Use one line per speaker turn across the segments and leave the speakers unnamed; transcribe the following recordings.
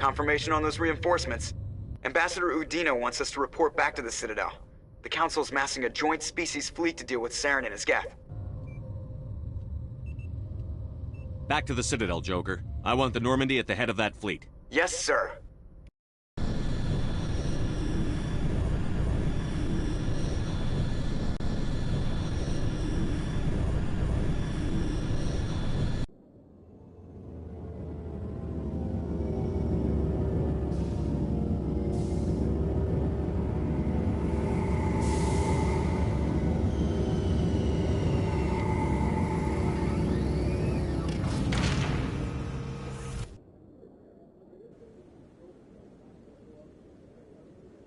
Confirmation on those reinforcements. Ambassador Udina wants us to report back to the Citadel. The Council's massing a joint species fleet to deal with Saren and his Geth.
Back to the Citadel, Joker. I want the Normandy at the head of that fleet.
Yes, sir.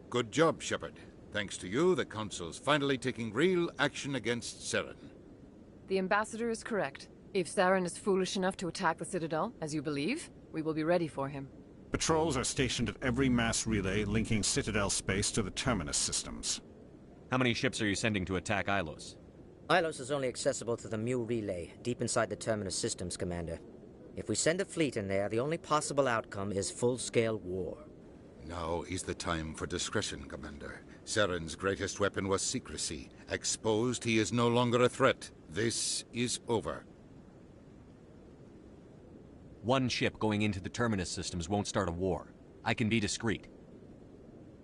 Good job, Shepard. Thanks to you, the Council's finally taking real action against Saren.
The Ambassador is correct. If Saren is foolish enough to attack the Citadel, as you believe, we will be ready for him.
Patrols are stationed at every mass relay linking Citadel space to the Terminus systems.
How many ships are you sending to attack Ilos?
Ilos is only accessible to the Mu relay, deep inside the Terminus systems, Commander. If we send a fleet in there, the only possible outcome is full-scale war.
Now is the time for discretion, Commander. Saren's greatest weapon was secrecy. Exposed, he is no longer a threat. This is over.
One ship going into the Terminus systems won't start a war. I can be discreet.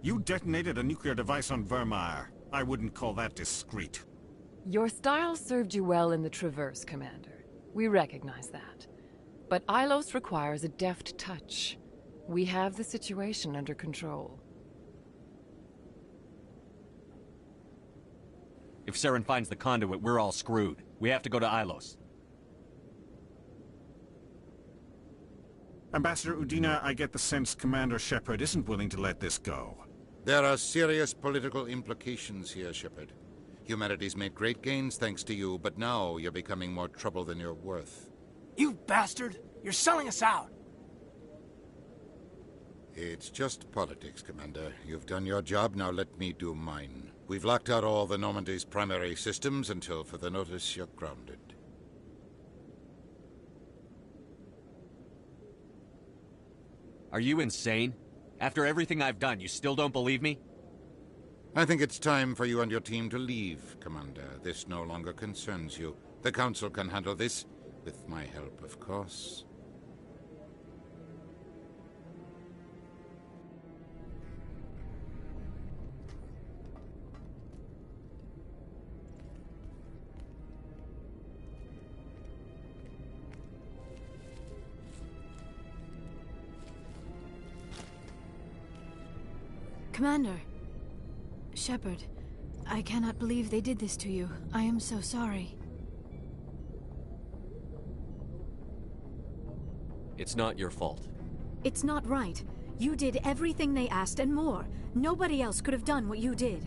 You detonated a nuclear device on Vermeer. I wouldn't call that discreet.
Your style served you well in the Traverse, Commander. We recognize that. But Ilos requires a deft touch. We have the situation under control.
If Saren finds the conduit, we're all screwed. We have to go to Ilos.
Ambassador Udina, I get the sense Commander Shepard isn't willing to let this go.
There are serious political implications here, Shepard. Humanity's made great gains thanks to you, but now you're becoming more trouble than you're worth.
You bastard! You're selling us out!
It's just politics, Commander. You've done your job, now let me do mine. We've locked out all the Normandy's primary systems until further notice you're grounded.
Are you insane? After everything I've done, you still don't believe me?
I think it's time for you and your team to leave, Commander. This no longer concerns you. The Council can handle this, with my help, of course.
Commander. Shepard, I cannot believe they did this to you. I am so sorry.
It's not your fault.
It's not right. You did everything they asked and more. Nobody else could have done what you did.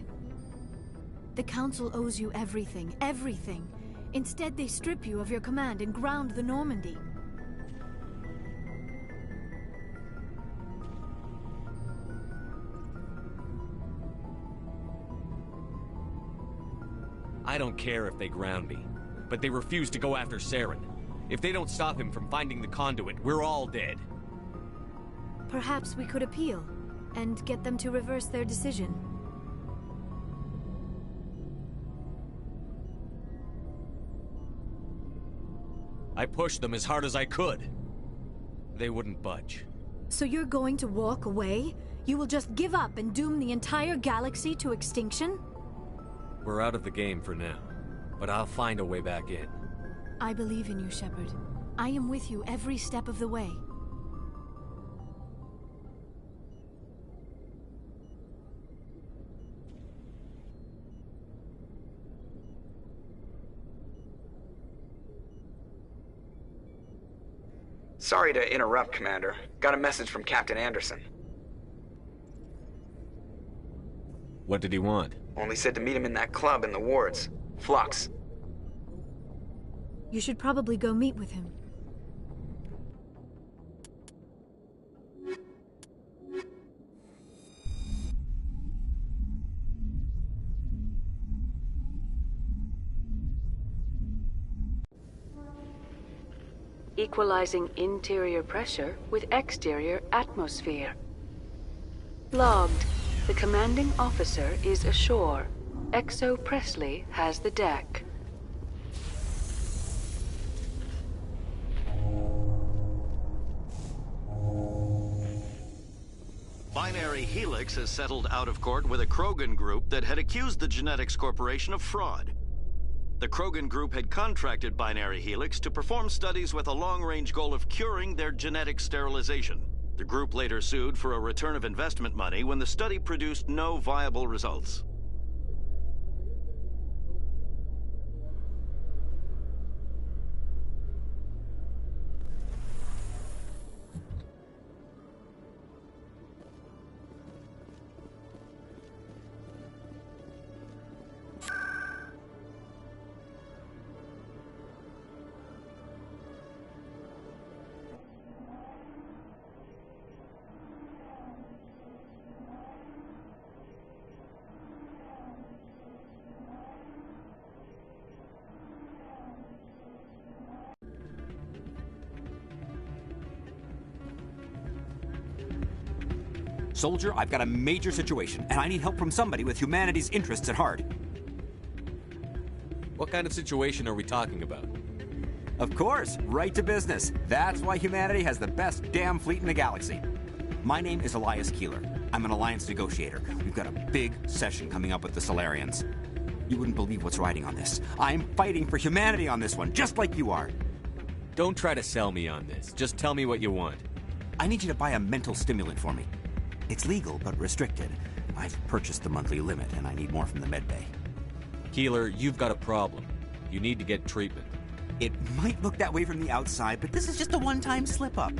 The Council owes you everything, everything. Instead, they strip you of your command and ground the Normandy.
I don't care if they ground me, but they refuse to go after Saren. If they don't stop him from finding the conduit, we're all dead.
Perhaps we could appeal, and get them to reverse their decision.
I pushed them as hard as I could. They wouldn't budge.
So you're going to walk away? You will just give up and doom the entire galaxy to extinction?
We're out of the game for now, but I'll find a way back in.
I believe in you, Shepard. I am with you every step of the way.
Sorry to interrupt, Commander. Got a message from Captain Anderson.
What did he want?
Only said to meet him in that club in the wards. Flux.
You should probably go meet with him.
equalizing interior pressure with exterior atmosphere. Logged. The commanding officer is ashore. Exo Presley has the deck.
Binary Helix has settled out of court with a Krogan group that had accused the Genetics Corporation of fraud. The Krogan group had contracted Binary Helix to perform studies with a long-range goal of curing their genetic sterilization. The group later sued for a return of investment money when the study produced no viable results.
Soldier, I've got a major situation, and I need help from somebody with humanity's interests at heart.
What kind of situation are we talking about?
Of course, right to business. That's why humanity has the best damn fleet in the galaxy. My name is Elias Keeler. I'm an alliance negotiator. We've got a big session coming up with the Solarians. You wouldn't believe what's riding on this. I'm fighting for humanity on this one, just like you are.
Don't try to sell me on this. Just tell me what you want.
I need you to buy a mental stimulant for me. It's legal, but restricted. I've purchased the monthly limit, and I need more from the medbay.
Keeler, you've got a problem. You need to get treatment.
It might look that way from the outside, but this is just a one-time slip-up.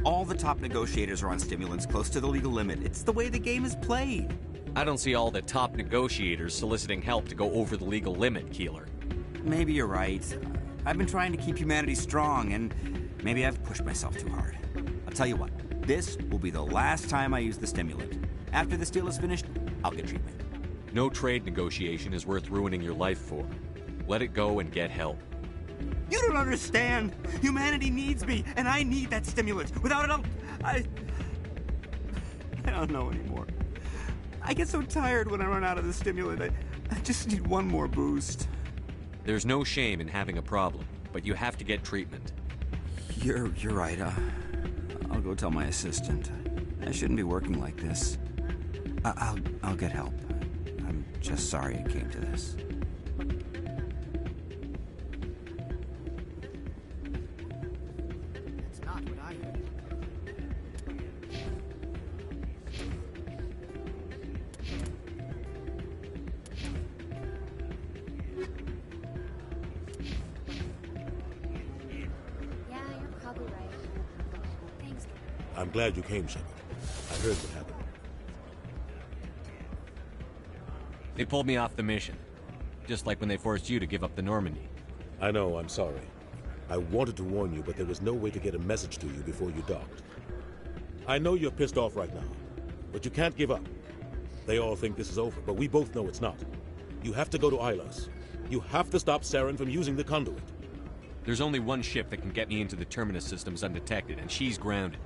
All the top negotiators are on stimulants close to the legal limit. It's the way the game is played.
I don't see all the top negotiators soliciting help to go over the legal limit, Keeler.
Maybe you're right. I've been trying to keep humanity strong, and maybe I've pushed myself too hard. I'll tell you what. This will be the last time I use the stimulant. After this deal is finished, I'll get treatment.
No trade negotiation is worth ruining your life for. Let it go and get help.
You don't understand! Humanity needs me, and I need that stimulant. Without it, I don't know anymore. I get so tired when I run out of the stimulant. I just need one more boost.
There's no shame in having a problem, but you have to get treatment.
You're right, I'll go tell my assistant. I shouldn't be working like this. I'll get help. I'm just sorry it came to this.
That's not what I heard.
Yeah, you're probably right. Thanks.
I'm glad you came, Shepard. I heard what happened.
They pulled me off the mission. Just like when they forced you to give up the Normandy.
I know, I'm sorry. I wanted to warn you, but there was no way to get a message to you before you docked. I know you're pissed off right now, but you can't give up. They all think this is over, but we both know it's not. You have to go to Ilos. You have to stop Saren from using the conduit.
There's only one ship that can get me into the Terminus systems undetected, and she's grounded.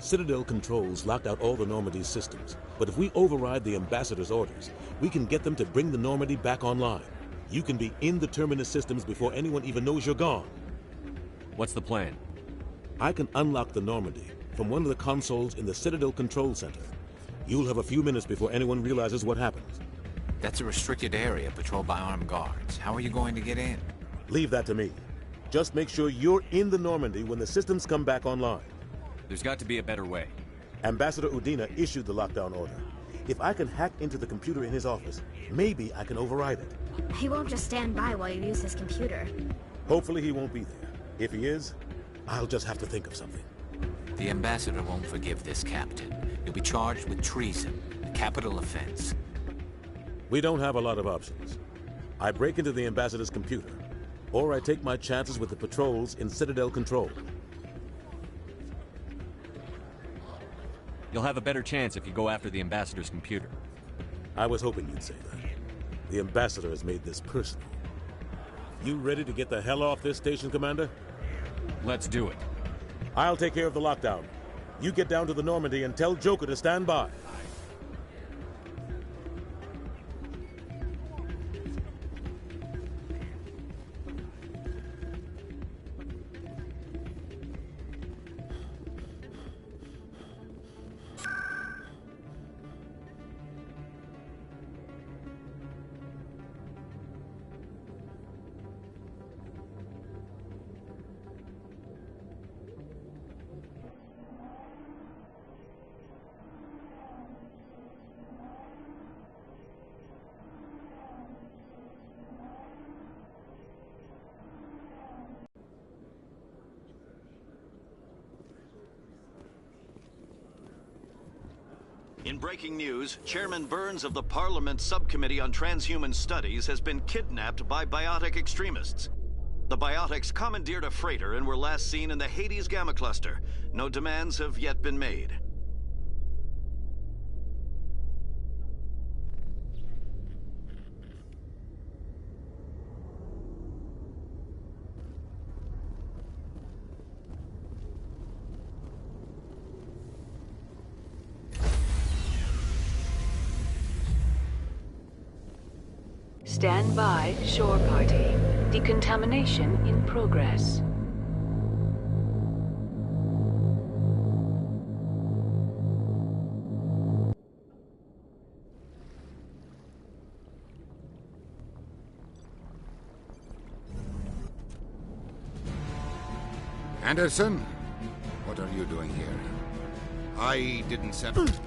Citadel controls locked out all the Normandy's systems, but if we override the Ambassador's orders, we can get them to bring the Normandy back online. You can be in the Terminus systems before anyone even knows you're gone.
What's the plan?
I can unlock the Normandy from one of the consoles in the Citadel Control Center. You'll have a few minutes before anyone realizes what happened.
That's a restricted area patrolled by armed guards. How are you going to get in?
Leave that to me. Just make sure you're in the Normandy when the systems come back online.
There's got to be a better way.
Ambassador Udina issued the lockdown order. If I can hack into the computer in his office, maybe I can override it.
He won't just stand by while you use his computer.
Hopefully he won't be there. If he is, I'll just have to think of something.
The Ambassador won't forgive this, Captain. You'll be charged with treason, a capital offense.
We don't have a lot of options. I break into the Ambassador's computer, or I take my chances with the patrols in Citadel Control.
You'll have a better chance if you go after the Ambassador's computer.
I was hoping you'd say that. The Ambassador has made this personal. You ready to get the hell off this station, Commander?
Let's do it.
I'll take care of the lockdown. You get down to the Normandy and tell Joker to stand by.
In breaking news, Chairman Burns of the Parliament Subcommittee on Transhuman Studies has been kidnapped by biotic extremists. The biotics commandeered a freighter and were last seen in the Hades Gamma Cluster. No demands have yet been made.
Stand by, shore party. Decontamination in progress.
Anderson? What are you doing here? I didn't send...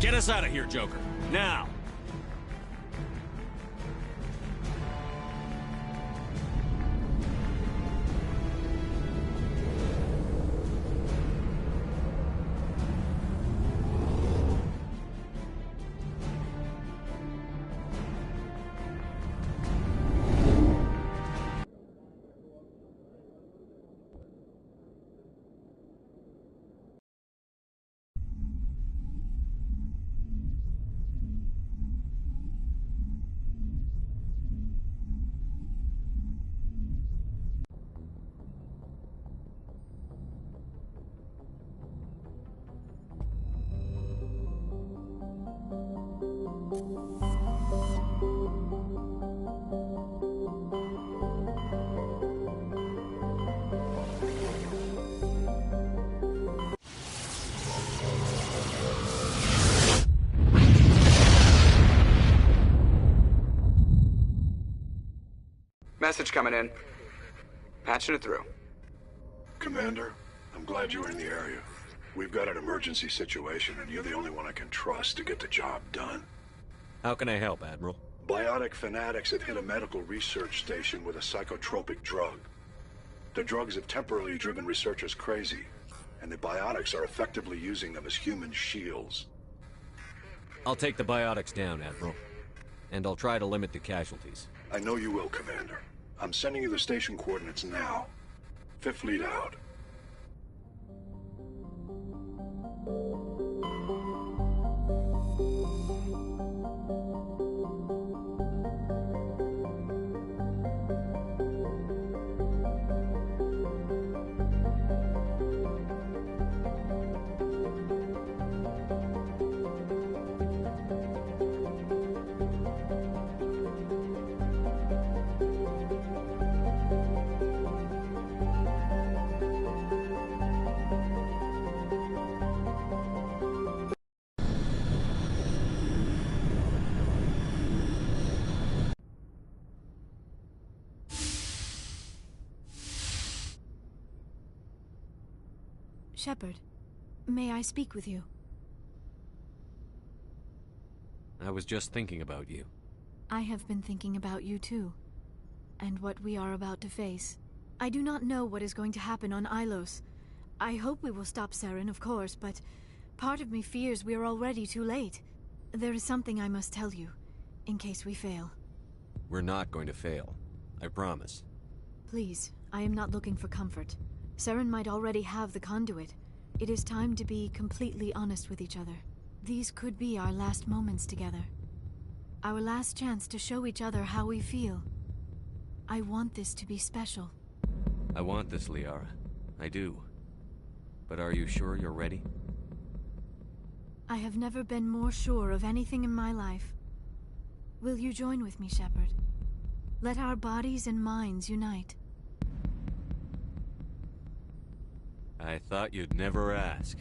Get us out of here, Joker. Now!
Message coming in. Patching it through.
Commander, I'm glad you were in the area. We've got an emergency situation, and you're the only one I can trust to get the job done.
How can I help, Admiral?
Biotic fanatics have hit a medical research station with a psychotropic drug. The drugs have temporarily driven researchers crazy, and the biotics are effectively using them as human shields.
I'll take the biotics down, Admiral. And I'll try to limit the casualties.
I know you will, Commander. I'm sending you the station coordinates now. Fifth Fleet out.
Shepard, may I speak with you?
I was just thinking about you.
I have been thinking about you too, and what we are about to face. I do not know what is going to happen on Ilos. I hope we will stop Saren, of course, but part of me fears we are already too late. There is something I must tell you, in case we fail.
We're not going to fail. I promise.
Please, I am not looking for comfort. Saren might already have the conduit. It is time to be completely honest with each other. These could be our last moments together. Our last chance to show each other how we feel. I want this to be special.
I want this, Liara. I do. But are you sure you're ready?
I have never been more sure of anything in my life. Will you join with me, Shepard? Let our bodies and minds unite.
I thought you'd never ask.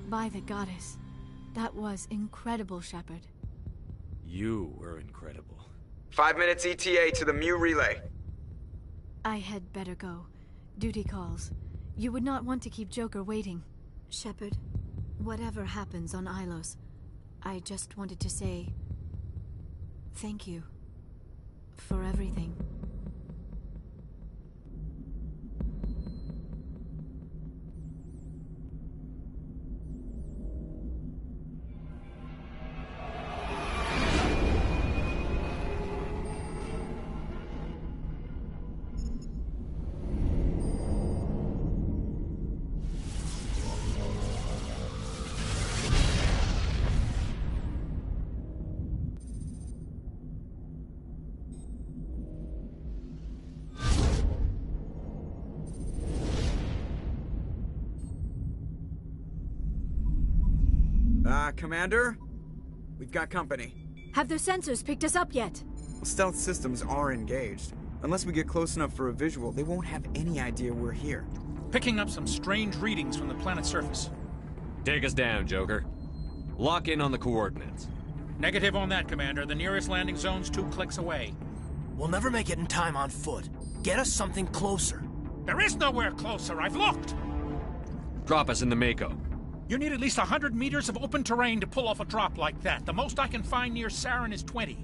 By the goddess. That was incredible, Shepard.
You were incredible.
5 minutes ETA to the Mu relay.
I had better go. Duty calls. You would not want to keep Joker waiting. Shepard, whatever happens on Ilos, I just wanted to say... thank you. For everything.
Commander? We've got company.
Have their sensors picked us up yet?
Stealth systems are engaged. Unless we get close enough for a visual, they won't have any idea we're here.
Picking up some strange readings from the planet's surface.
Take us down, Joker. Lock in on the coordinates.
Negative on that, Commander. The nearest landing zone's 2 clicks away.
We'll never make it in time on foot. Get us something closer.
There is nowhere closer. I've looked.
Drop us in the Mako.
You need at least 100 meters of open terrain to pull off a drop like that. The most I can find near Saren is 20.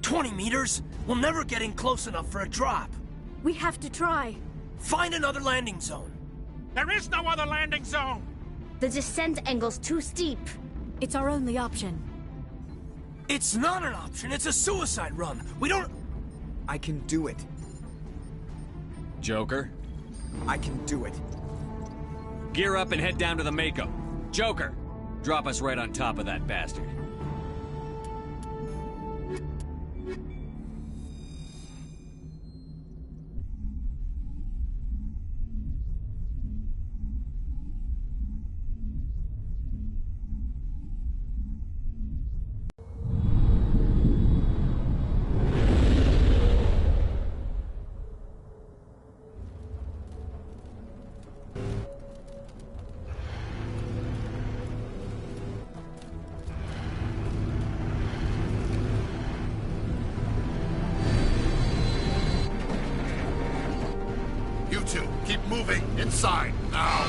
20 meters? We'll never get in close enough for a drop.
We have to try.
Find another landing zone.
There is no other landing zone!
The descent angle's too steep.
It's our only option.
It's not an option. It's a suicide run. We don't...
I can do it.
Joker?
I can do it.
Gear up and head down to the Mako. Joker, drop us right on top of that bastard.
Keep moving inside now.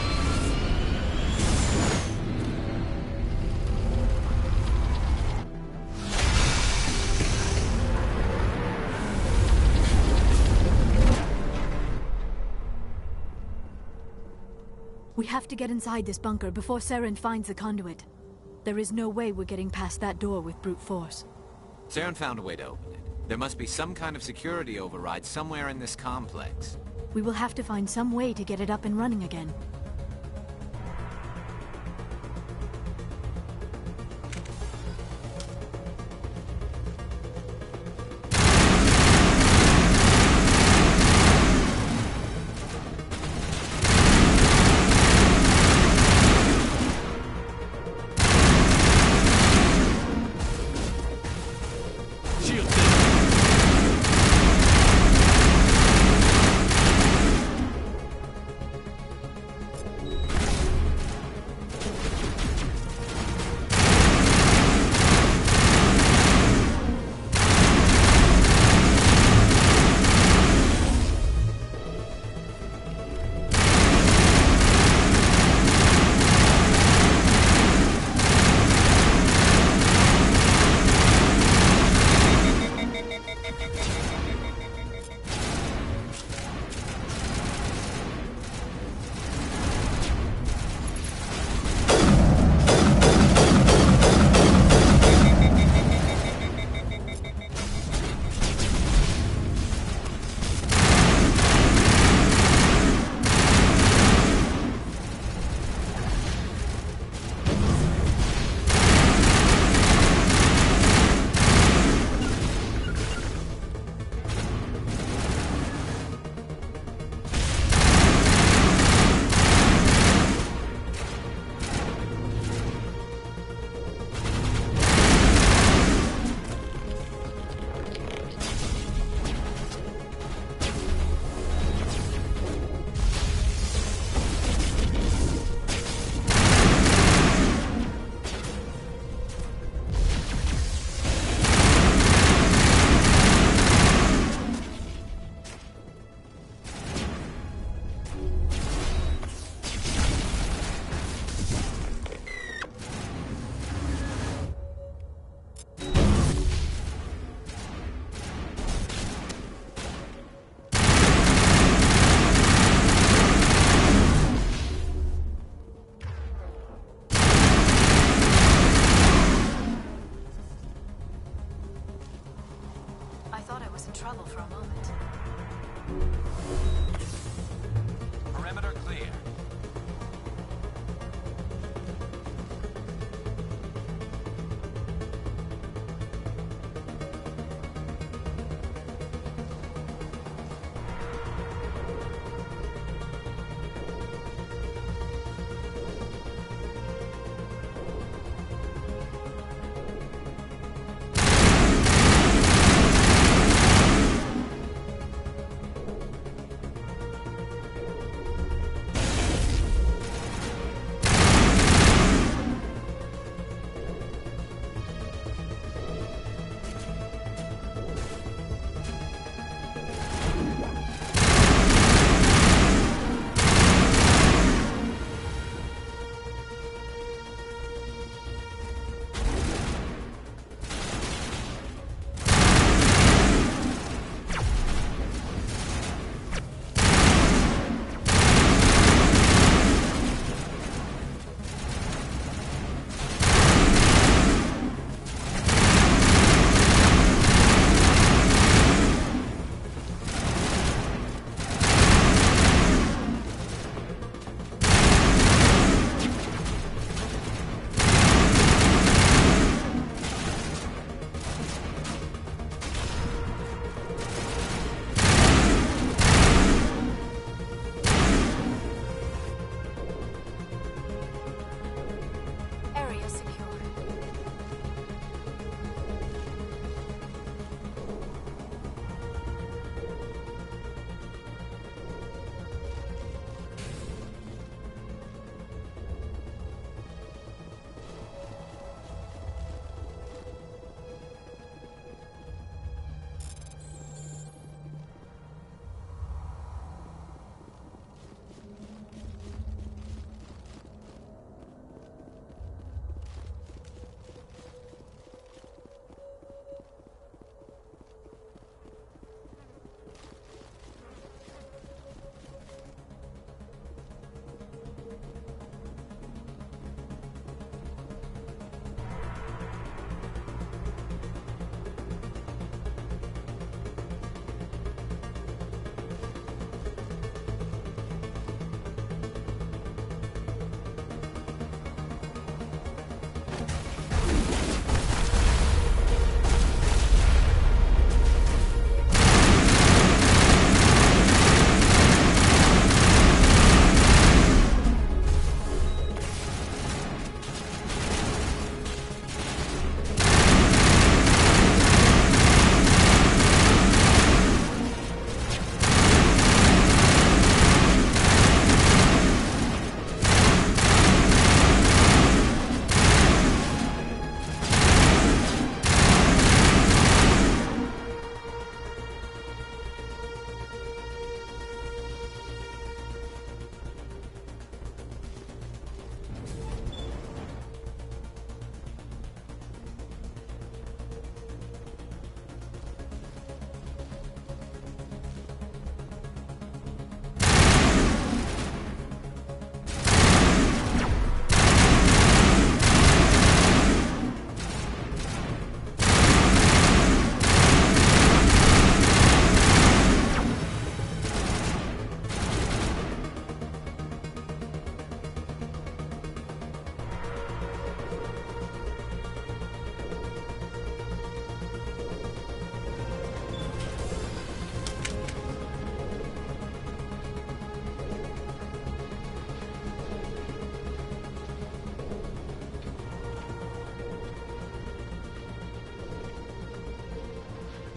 We have to get inside this bunker before Saren finds the conduit. There is no way we're getting past that door with brute force.
Saren found a way to open it. There must be some kind of security override somewhere in this complex.
We will have to find some way to get it up and running again.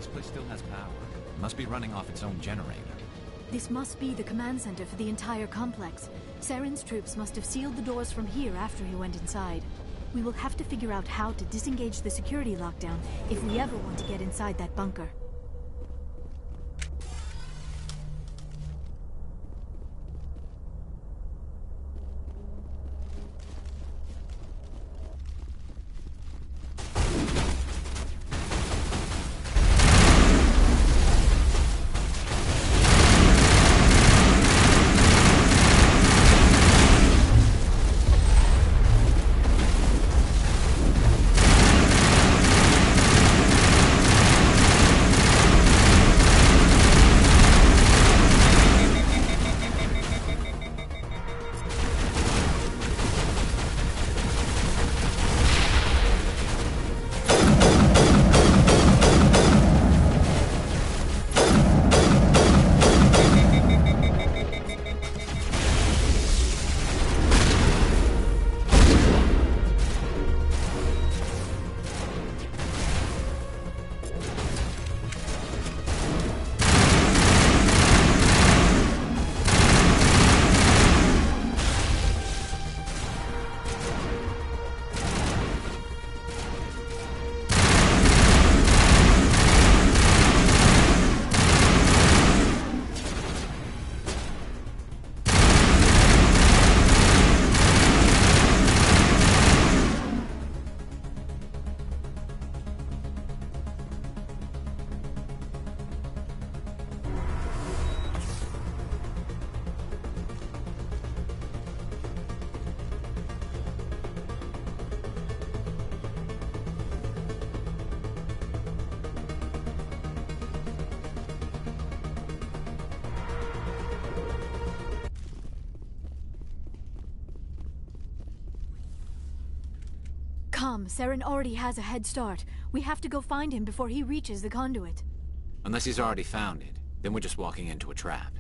place still has power. It must be running off its own generator.
This must be the command center for the entire complex. Saren's troops must have sealed the doors from here after he went inside. We will have to figure out how to disengage the security lockdown if we ever want to get inside that bunker. Come, Saren already has a head start. We have to go find him before he reaches the conduit.
Unless he's already found it, then we're just walking into a trap.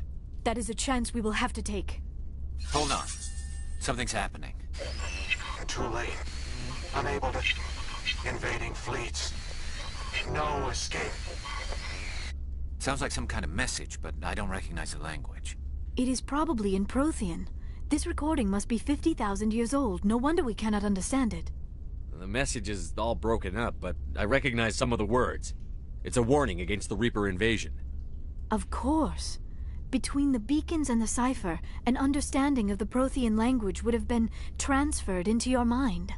That is a chance we will have to take.
Hold on. Something's happening.
Too late. Unable to... Invading fleets. No escape.
Sounds like some kind of message, but I don't recognize the language.
It is probably in Prothean. This recording must be 50,000 years old. No wonder we cannot understand it.
The message is all broken up, but I recognize some of the words. It's a warning against the Reaper invasion.
Of course. Between the beacons and the cipher, an understanding of the Prothean language would have been transferred into your mind.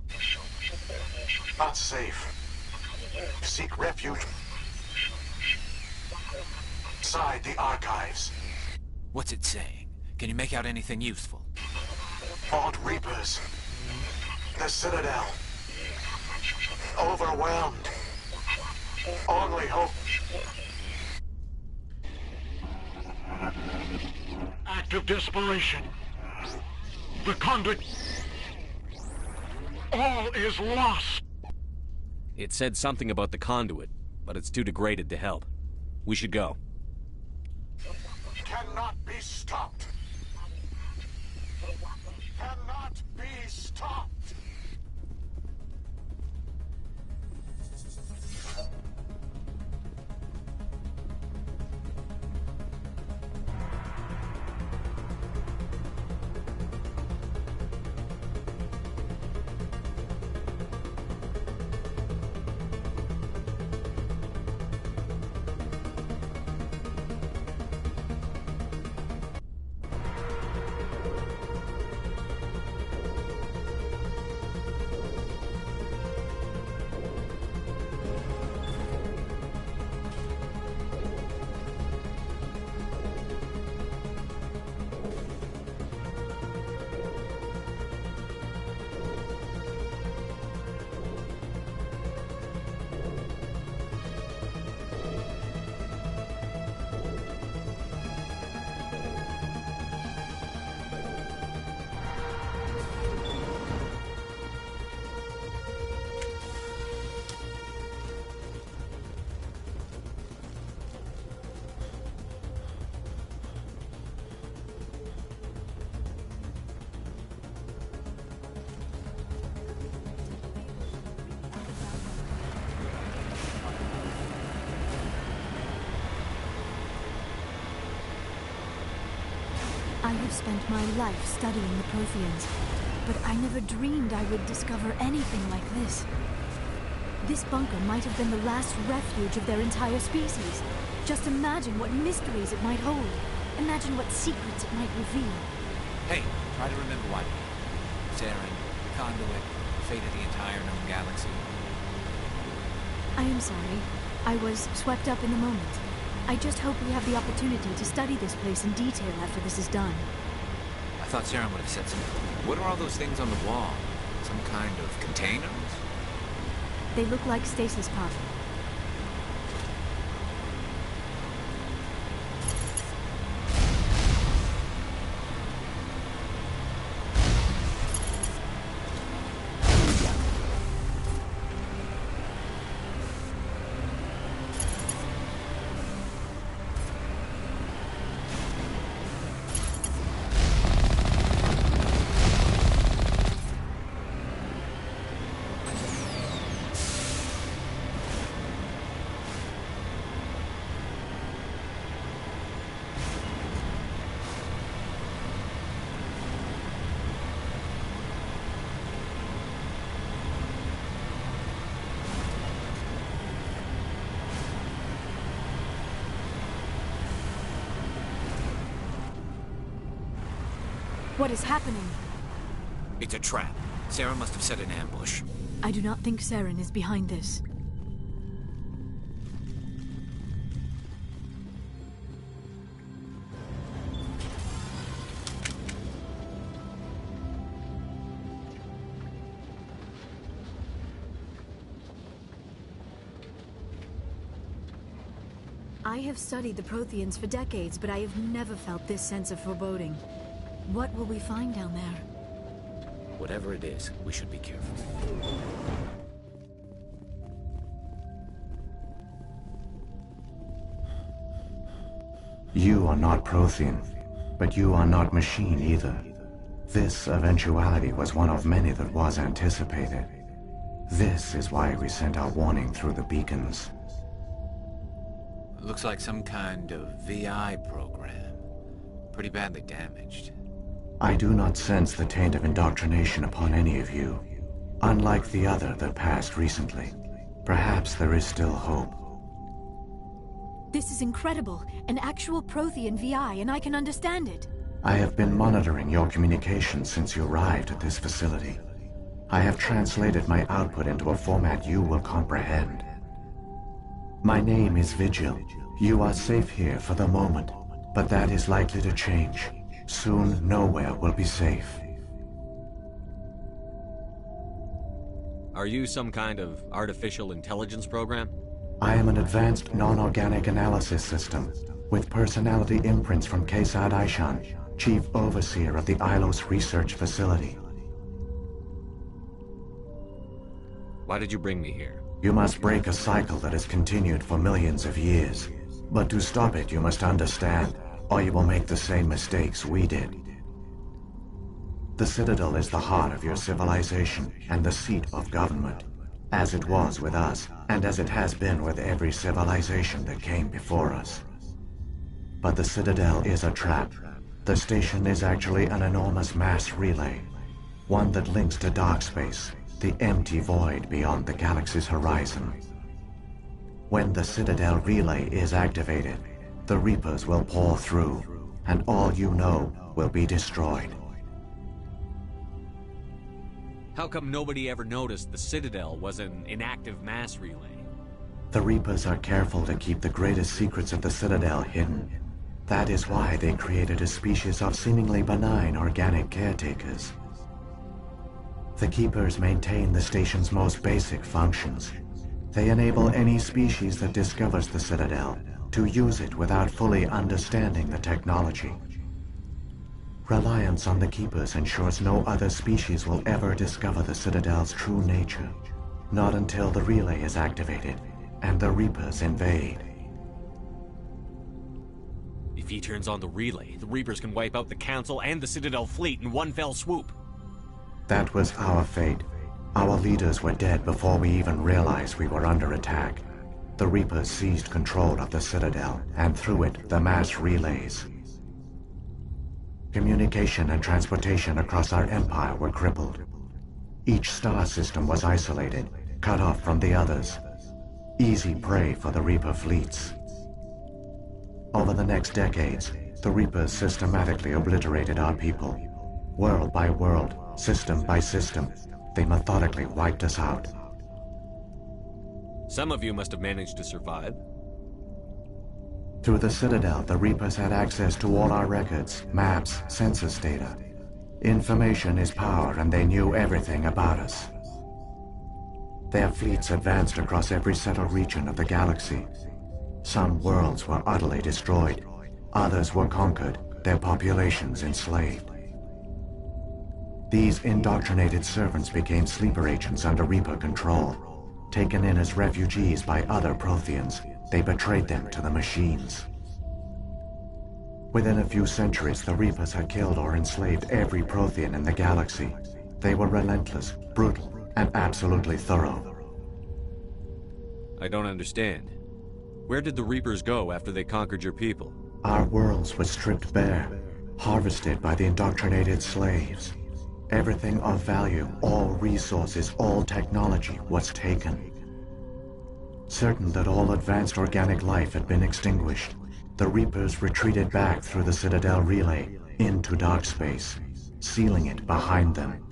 Not safe. Seek refuge inside the archives.
What's it saying? Can you make out anything useful?
Fought Reapers. The Citadel. Overwhelmed. Only hope. Act of desperation. The conduit. All is lost.
It said something about the conduit, but it's too degraded to help. We should go.
Cannot be stopped. Cannot be stopped.
I have spent my life studying the Protheans, but I never dreamed I would discover anything like this. This bunker might have been the last refuge of their entire species. Just imagine what mysteries it might hold. Imagine what secrets it might reveal.
Hey, try to remember what? Saren, conduit, fate of the entire known galaxy.
I am sorry. I was swept up in the moment. I just hope we have the opportunity to study this place in detail after this is done.
I thought Saren would have said something. What are all those things on the wall? Some kind of containers?
They look like stasis pods. What is happening?
It's a trap. Saren must have set an ambush.
I do not think Saren is behind this. I have studied the Protheans for decades, but I have never felt this sense of foreboding. What will we find down there?
Whatever it is, we should be careful.
You are not Prothean, but you are not machine either. This eventuality was one of many that was anticipated. This is why we sent our warning through the beacons.
Looks like some kind of VI program. Pretty badly damaged.
I do not sense the taint of indoctrination upon any of you, unlike the other that passed recently. Perhaps there is still hope.
This is incredible. An actual Prothean VI, and I can understand it.
I have been monitoring your communications since you arrived at this facility. I have translated my output into a format you will comprehend. My name is Vigil. You are safe here for the moment, but that is likely to change. Soon, nowhere will be safe.
Are you some kind of artificial intelligence program?
I am an advanced non-organic analysis system, with personality imprints from Kesad Aishan, Chief Overseer of the Ilos Research Facility.
Why did you bring me here?
You must break a cycle that has continued for millions of years. But to stop it, you must understand, or you will make the same mistakes we did. The Citadel is the heart of your civilization and the seat of government, as it was with us, and as it has been with every civilization that came before us. But the Citadel is a trap. The station is actually an enormous mass relay, one that links to dark space, the empty void beyond the galaxy's horizon. When the Citadel relay is activated, the Reapers will pour through, and all you know will be destroyed.
How come nobody ever noticed the Citadel was an inactive mass relay?
The Reapers are careful to keep the greatest secrets of the Citadel hidden. That is why they created a species of seemingly benign organic caretakers. The Keepers maintain the station's most basic functions. They enable any species that discovers the Citadel to use it without fully understanding the technology. Reliance on the Keepers ensures no other species will ever discover the Citadel's true nature. Not until the relay is activated and the Reapers invade.
If he turns on the relay, the Reapers can wipe out the Council and the Citadel fleet in one fell swoop.
That was our fate. Our leaders were dead before we even realized we were under attack. The Reapers seized control of the Citadel, and through it, the mass relays. Communication and transportation across our empire were crippled. Each star system was isolated, cut off from the others. Easy prey for the Reaper fleets. Over the next decades, the Reapers systematically obliterated our people. World by world, system by system, they methodically wiped us out.
Some of you must have managed to survive.
Through the Citadel, the Reapers had access to all our records, maps, census data. Information is power, and they knew everything about us. Their fleets advanced across every settled region of the galaxy. Some worlds were utterly destroyed. Others were conquered, their populations enslaved. These indoctrinated servants became sleeper agents under Reaper control. Taken in as refugees by other Protheans, they betrayed them to the machines. Within a few centuries, the Reapers had killed or enslaved every Prothean in the galaxy. They were relentless, brutal, and absolutely thorough.
I don't understand. Where did the Reapers go after they conquered your people?
Our worlds were stripped bare, harvested by the indoctrinated slaves. Everything of value, all resources, all technology was taken. Certain that all advanced organic life had been extinguished, the Reapers retreated back through the Citadel relay into dark space, sealing it behind them.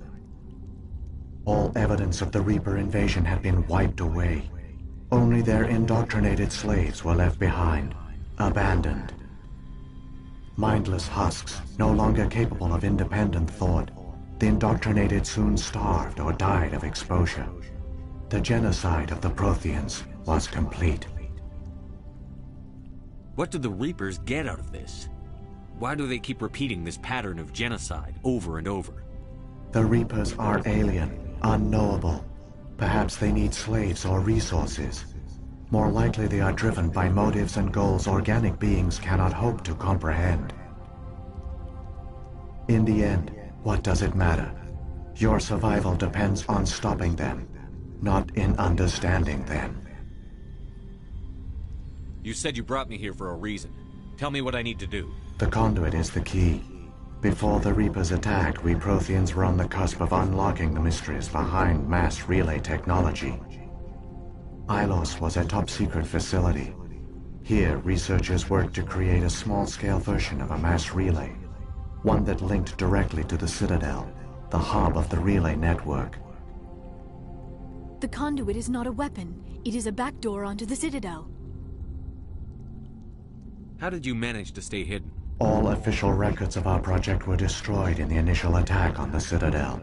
All evidence of the Reaper invasion had been wiped away. Only their indoctrinated slaves were left behind, abandoned. Mindless husks, no longer capable of independent thought, the indoctrinated soon starved or died of exposure. The genocide of the Protheans was complete.
What do the Reapers get out of this? Why do they keep repeating this pattern of genocide over and over?
The Reapers are alien, unknowable. Perhaps they need slaves or resources. More likely they are driven by motives and goals organic beings cannot hope to comprehend. In the end, what does it matter? Your survival depends on stopping them, not in understanding them.
You said you brought me here for a reason. Tell me what I need to do.
The conduit is the key. Before the Reapers attacked, we Protheans were on the cusp of unlocking the mysteries behind mass relay technology. Ilos was a top-secret facility. Here, researchers worked to create a small-scale version of a mass relay, one that linked directly to the Citadel, the hub of the relay network.
The conduit is not a weapon. It is a backdoor onto the Citadel.
How did you manage to stay hidden?
All official records of our project were destroyed in the initial attack on the Citadel.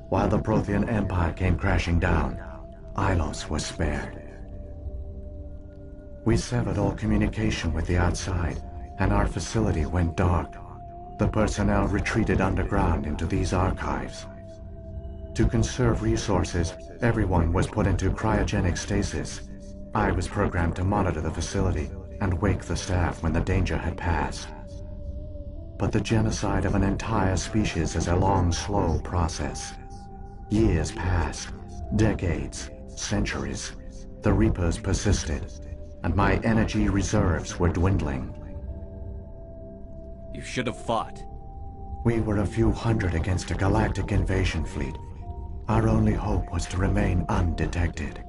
While the Prothean Empire came crashing down, Ilos was spared. We severed all communication with the outside, and our facility went dark. The personnel retreated underground into these archives. To conserve resources, everyone was put into cryogenic stasis. I was programmed to monitor the facility and wake the staff when the danger had passed. But the genocide of an entire species is a long, slow process. Years passed, decades, centuries. The Reapers persisted, and my energy reserves were dwindling.
You should have fought.
We were a few hundred against a galactic invasion fleet. Our only hope was to remain undetected.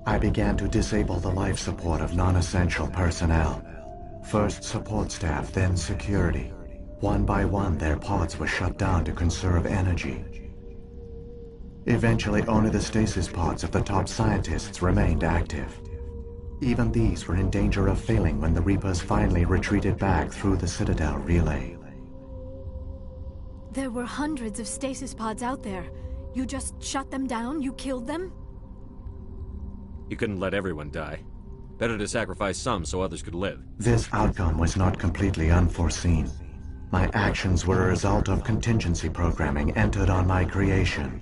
I began to disable the life support of non-essential personnel. First support staff, then security. One by one, their pods were shut down to conserve energy. Eventually, only the stasis pods of the top scientists remained active. Even these were in danger of failing when the Reapers finally retreated back through the Citadel relay.
There were hundreds of stasis pods out there. You just shut them down? You killed them?
You couldn't let everyone die. Better to sacrifice some so others could live.
This outcome was not completely unforeseen. My actions were a result of contingency programming entered on my creation.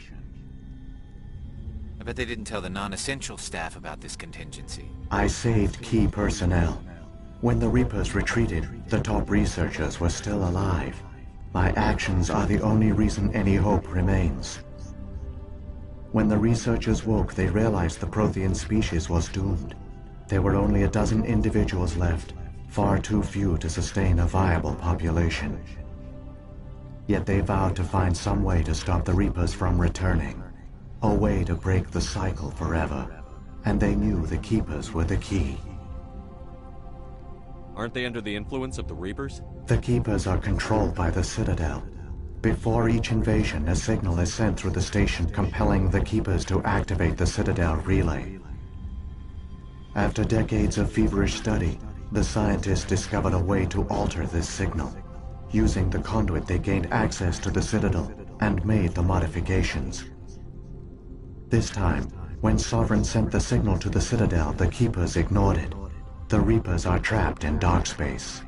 I bet they didn't tell the non-essential staff about this contingency.
I saved key personnel. When the Reapers retreated, the top researchers were still alive. My actions are the only reason any hope remains. When the researchers woke, they realized the Prothean species was doomed. There were only a dozen individuals left, far too few to sustain a viable population. Yet they vowed to find some way to stop the Reapers from returning. A way to break the cycle forever. And they knew the Keepers were the key.
Aren't they under the influence of the Reapers?
The Keepers are controlled by the Citadel. Before each invasion, a signal is sent through the station compelling the Keepers to activate the Citadel relay. After decades of feverish study, the scientists discovered a way to alter this signal. Using the conduit, they gained access to the Citadel and made the modifications. This time, when Sovereign sent the signal to the Citadel, the Keepers ignored it. The Reapers are trapped in dark space.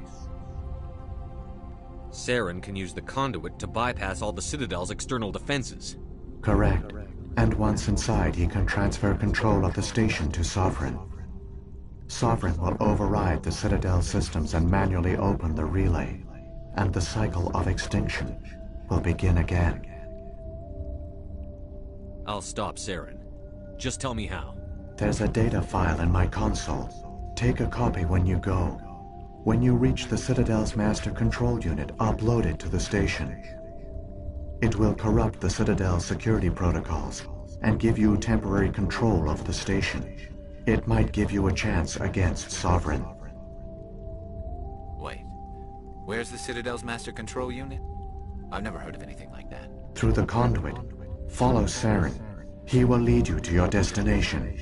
Saren can use the conduit to bypass all the Citadel's external defenses.
Correct. And once inside, he can transfer control of the station to Sovereign. Sovereign will override the Citadel systems and manually open the relay. And the cycle of extinction will begin again.
I'll stop Saren. Just tell me how.
There's a data file in my console. Take a copy when you go. When you reach the Citadel's master control unit, upload it to the station. It will corrupt the Citadel's security protocols and give you temporary control of the station. It might give you a chance against Sovereign.
Wait. Where's the Citadel's master control unit? I've never heard of anything like that.
Through the conduit. Follow Saren. He will lead you to your destination.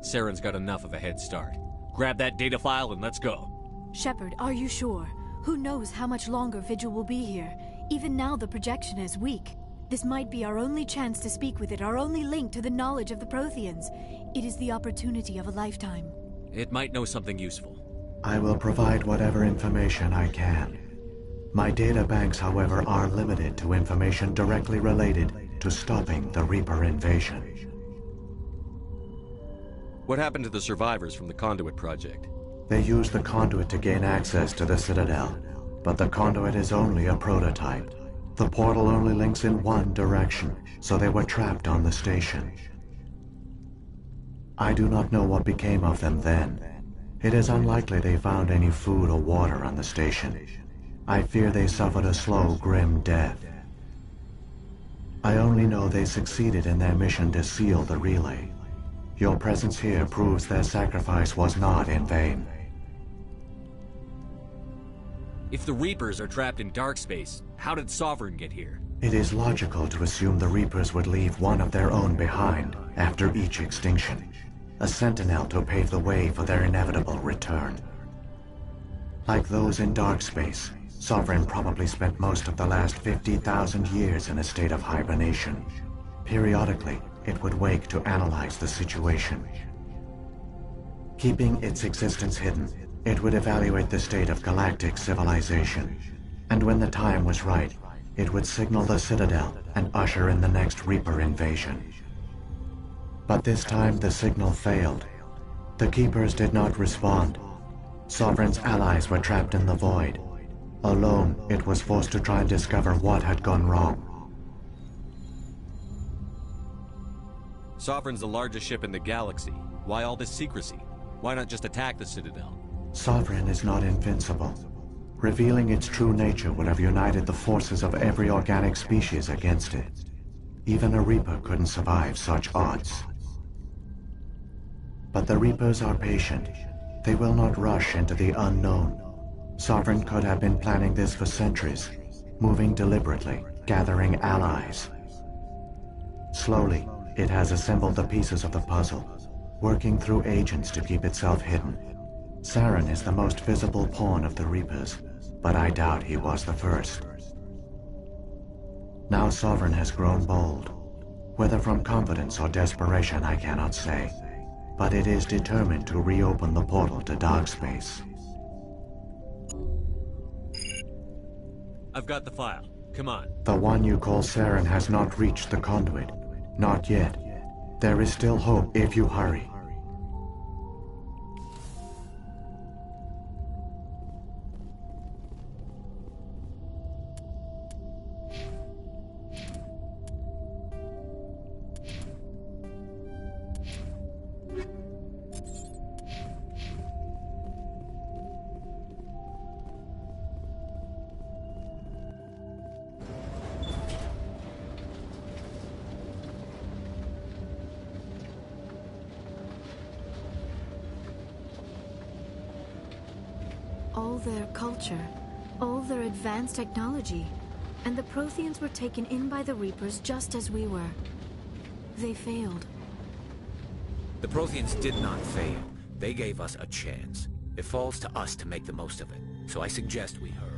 Saren's got enough of a head start. Grab that data file and let's go.
Shepard, are you sure? Who knows how much longer Vigil will be here? Even now the projection is weak. This might be our only chance to speak with it, our only link to the knowledge of the Protheans. It is the opportunity of a lifetime.
It might know something useful.
I will provide whatever information I can. My data banks, however, are limited to information directly related to stopping the Reaper invasion.
What happened to the survivors from the Conduit project?
They used the conduit to gain access to the Citadel, but the conduit is only a prototype. The portal only links in one direction, so they were trapped on the station. I do not know what became of them then. It is unlikely they found any food or water on the station. I fear they suffered a slow, grim death. I only know they succeeded in their mission to seal the relay. Your presence here proves their sacrifice was not in vain.
If the Reapers are trapped in dark space, how did Sovereign get here?
It is logical to assume the Reapers would leave one of their own behind after each extinction. A sentinel to pave the way for their inevitable return. Like those in dark space, Sovereign probably spent most of the last 50,000 years in a state of hibernation. Periodically, it would wake to analyze the situation. Keeping its existence hidden, it would evaluate the state of galactic civilization. And when the time was right, it would signal the Citadel and usher in the next Reaper invasion. But this time the signal failed. The Keepers did not respond. Sovereign's allies were trapped in the void. Alone, it was forced to try and discover what had gone wrong.
Sovereign's the largest ship in the galaxy. Why all this secrecy? Why not just attack the Citadel?
Sovereign is not invincible. Revealing its true nature would have united the forces of every organic species against it. Even a Reaper couldn't survive such odds. But the Reapers are patient. They will not rush into the unknown. Sovereign could have been planning this for centuries, moving deliberately, gathering allies. Slowly, it has assembled the pieces of the puzzle, working through agents to keep itself hidden. Saren is the most visible pawn of the Reapers, but I doubt he was the first. Now Sovereign has grown bold. Whether from confidence or desperation, I cannot say. But it is determined to reopen the portal to dark space.
I've got the file. Come on.
The one you call Saren has not reached the conduit. Not yet. There is still hope if you hurry.
their culture, all their advanced technology, and the Protheans were taken in by the Reapers just as we were. They failed.
The Protheans did not fail. They gave us a chance. It falls to us to make the most of it. So I suggest we hurry.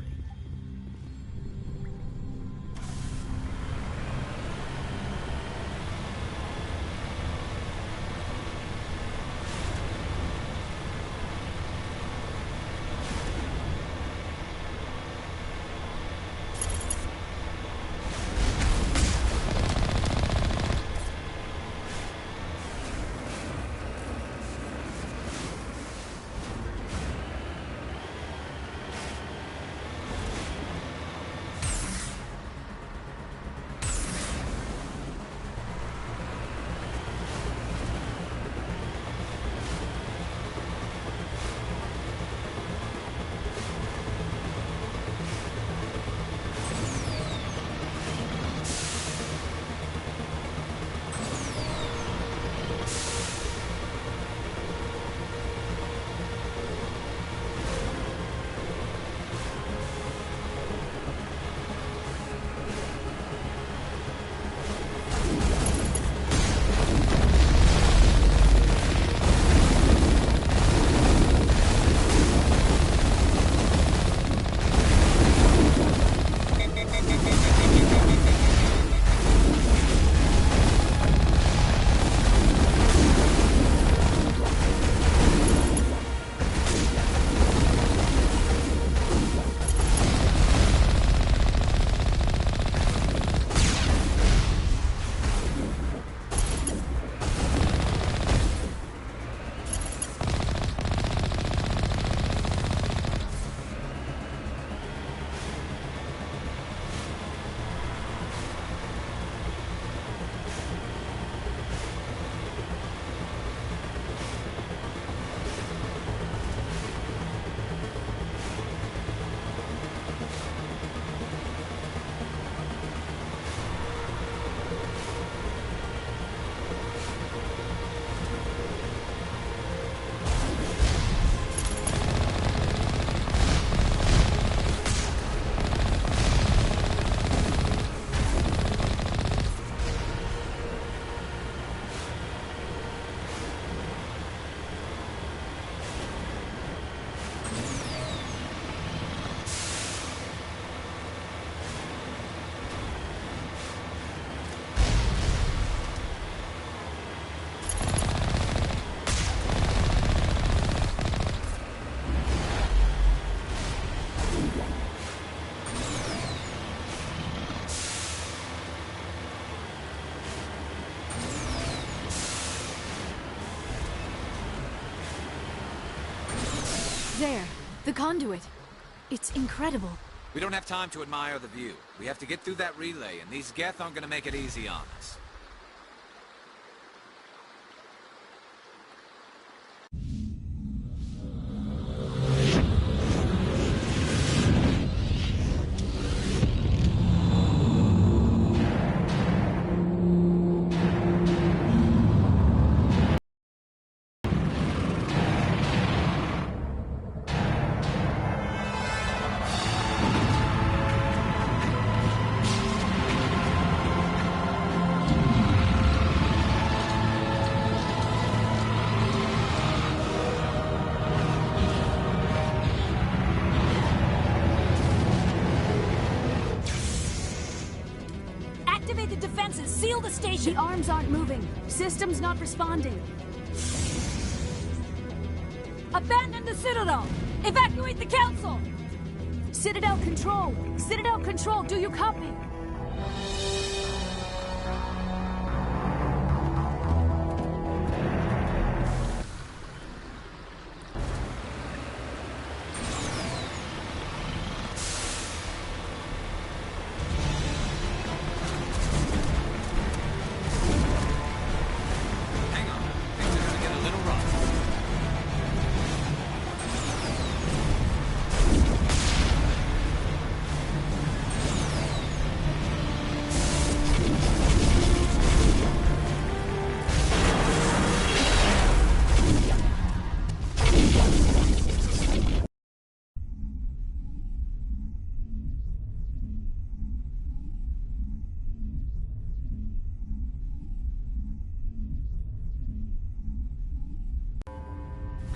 There, the conduit. It's incredible.
We don't have time to admire the view. We have to get through that relay, and these Geth aren't gonna make it easy on us.
Activate the defenses! Seal the station!
The arms aren't moving. System's not responding.
Abandon the Citadel! Evacuate the Council!
Citadel Control! Citadel Control, do you copy?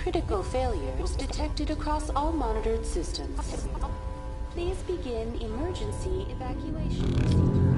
Critical failures detected across all monitored systems. Please begin emergency evacuation procedures.